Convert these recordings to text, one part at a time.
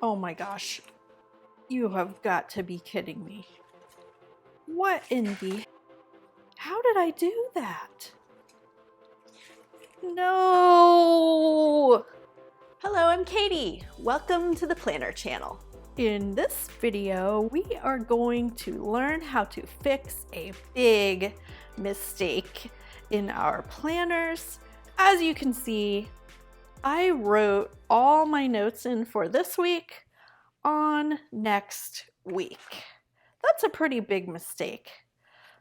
Oh my gosh. You have got to be kidding me. What in the... How did I do that? No! Hello, I'm Katie. Welcome to the Planner Channel. In this video, we are going to learn how to fix a big mistake in our planners. As you can see, I wrote all my notes in for this week on next week. That's a pretty big mistake.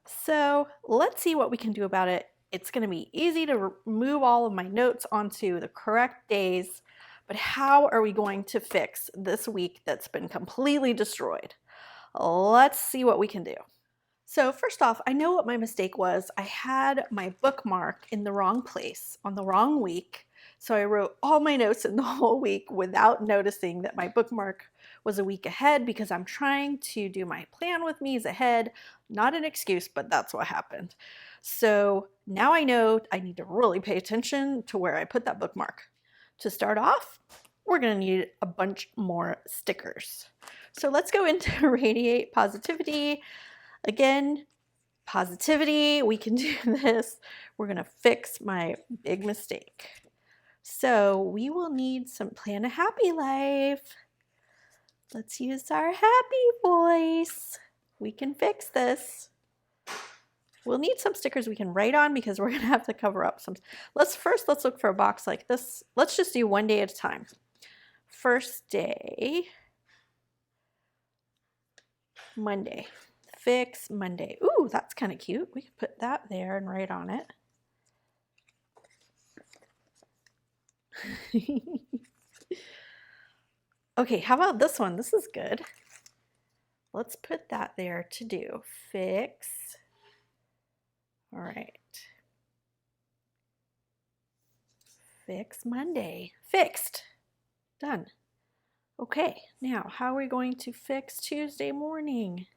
So let's see what we can do about it. It's going to be easy to move all of my notes onto the correct days, but how are we going to fix this week that's been completely destroyed? Let's see what we can do. So first off, I know what my mistake was. I had my bookmark in the wrong place on the wrong week. So I wrote all my notes in the whole week without noticing that my bookmark was a week ahead because I'm trying to do my plan with me's ahead. Not an excuse, but that's what happened. So now I know I need to really pay attention to where I put that bookmark. To start off, we're going to need a bunch more stickers. So let's go into Radiate Positivity. Again, positivity, we can do this. We're going to fix my big mistake. So we will need some Plan a Happy Life. Let's use our happy voice. We can fix this. We'll need some stickers we can write on because we're going to have to cover up some. Let's look for a box like this. Let's just do one day at a time. First day, Monday. Fix Monday. Ooh, that's kind of cute. We can put that there and write on it. Okay, how about this one? This is good. Let's put that there to do. Fix. All right. Fix Monday. Fixed. Done. Okay, now how are we going to fix Tuesday morning?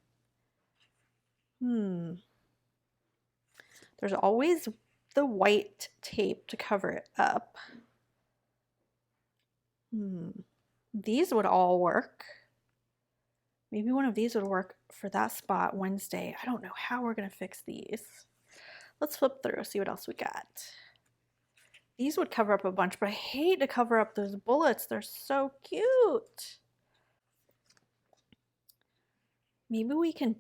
There's always the white tape to cover it up. These would all work. Maybe one of these would work for that spot Wednesday. I don't know how we're going to fix these. Let's flip through, see what else we got. These would cover up a bunch, but I hate to cover up those bullets. They're so cute. Maybe we can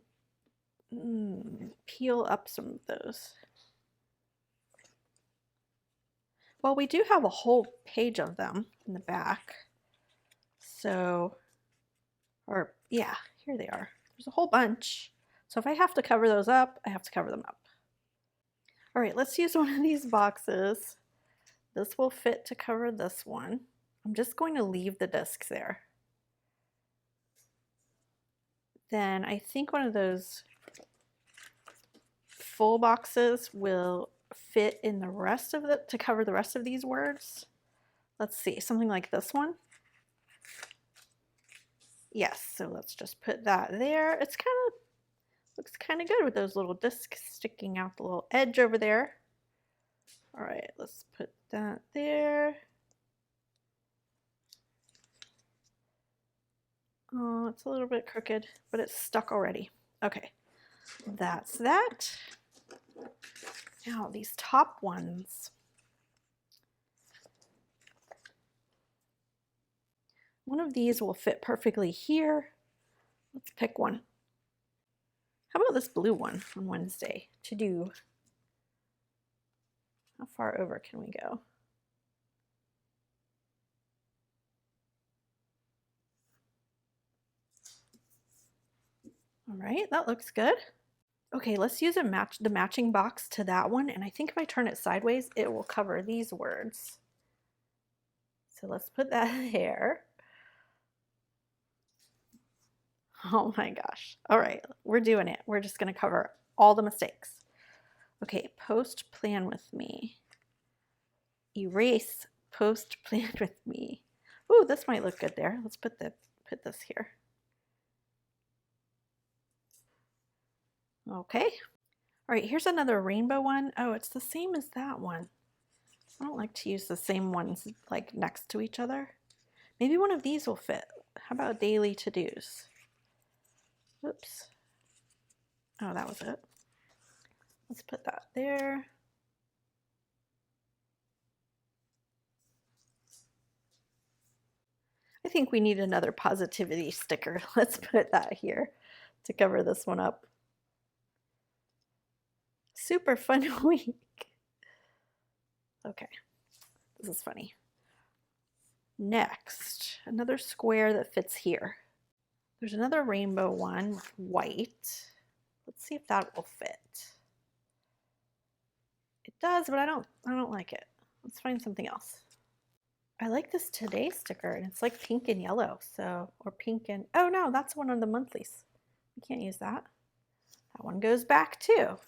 peel up some of those. Well, we do have a whole page of them in the back. So, or yeah, here they are. There's a whole bunch. So if I have to cover those up, I have to cover them up. All right, let's use one of these boxes. This will fit to cover this one. I'm just going to leave the discs there. Then I think one of those full boxes will fit in the rest of it to cover the rest of these words. Let's see, something like this one. Yes, so let's just put that there. It's looks kind of good with those little discs sticking out the little edge over there. All right, let's put that there. Oh, it's a little bit crooked, but it's stuck already. Okay, that's that. Now these top ones. One of these will fit perfectly here. Let's pick one. How about this blue one on Wednesday to do? How far over can we go? All right, that looks good. Okay, let's use the matching box to that one, and I think if I turn it sideways, it will cover these words. So let's put that there. Oh my gosh. All right, we're doing it. We're just going to cover all the mistakes. Okay, post plan with me. Erase post plan with me. Ooh, this might look good there. Let's put this here. Okay. All right, here's another rainbow one. Oh, it's the same as that one. I don't like to use the same ones like next to each other. Maybe one of these will fit. How about daily to-dos? Oops. Oh, that was it. Let's put that there. I think we need another positivity sticker. Let's put that here to cover this one up. Super fun week. Okay, this is funny. Next, another square that fits here. There's another rainbow one with white. Let's see if that will fit. It does, but I don't like it. Let's find something else. I like this today sticker, and it's like pink and yellow, or pink and, oh no, that's one of the monthlies. We can't use that. That one goes back too.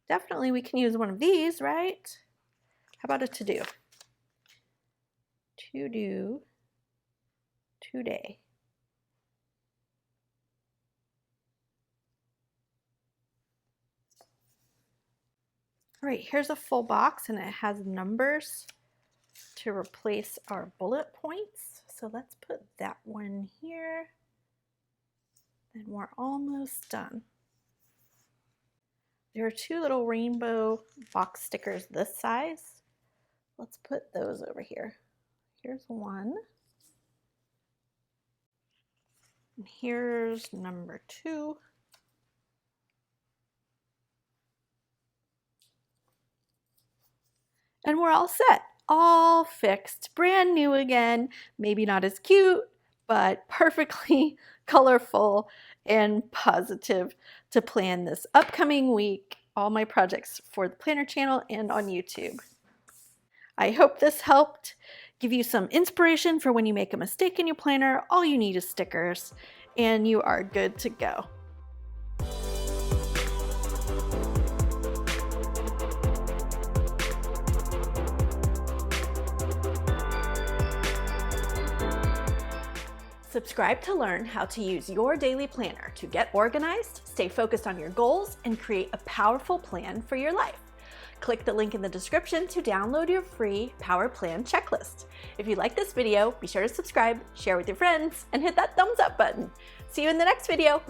Definitely we can use one of these, right? How about a to-do? To-do today. All right, here's a full box and it has numbers to replace our bullet points. So let's put that one here and we're almost done. There are two little rainbow box stickers this size. Let's put those over here. Here's one. And here's number 2. And we're all set, all fixed, brand new again, maybe not as cute, but perfectly colorful and positive to plan this upcoming week, all my projects for the Planner channel and on YouTube. I hope this helped give you some inspiration for when you make a mistake in your planner. All you need is stickers and you are good to go. Subscribe to learn how to use your daily planner to get organized, stay focused on your goals, and create a powerful plan for your life. Click the link in the description to download your free Power Plan checklist. If you like this video, be sure to subscribe, share with your friends, and hit that thumbs up button. See you in the next video.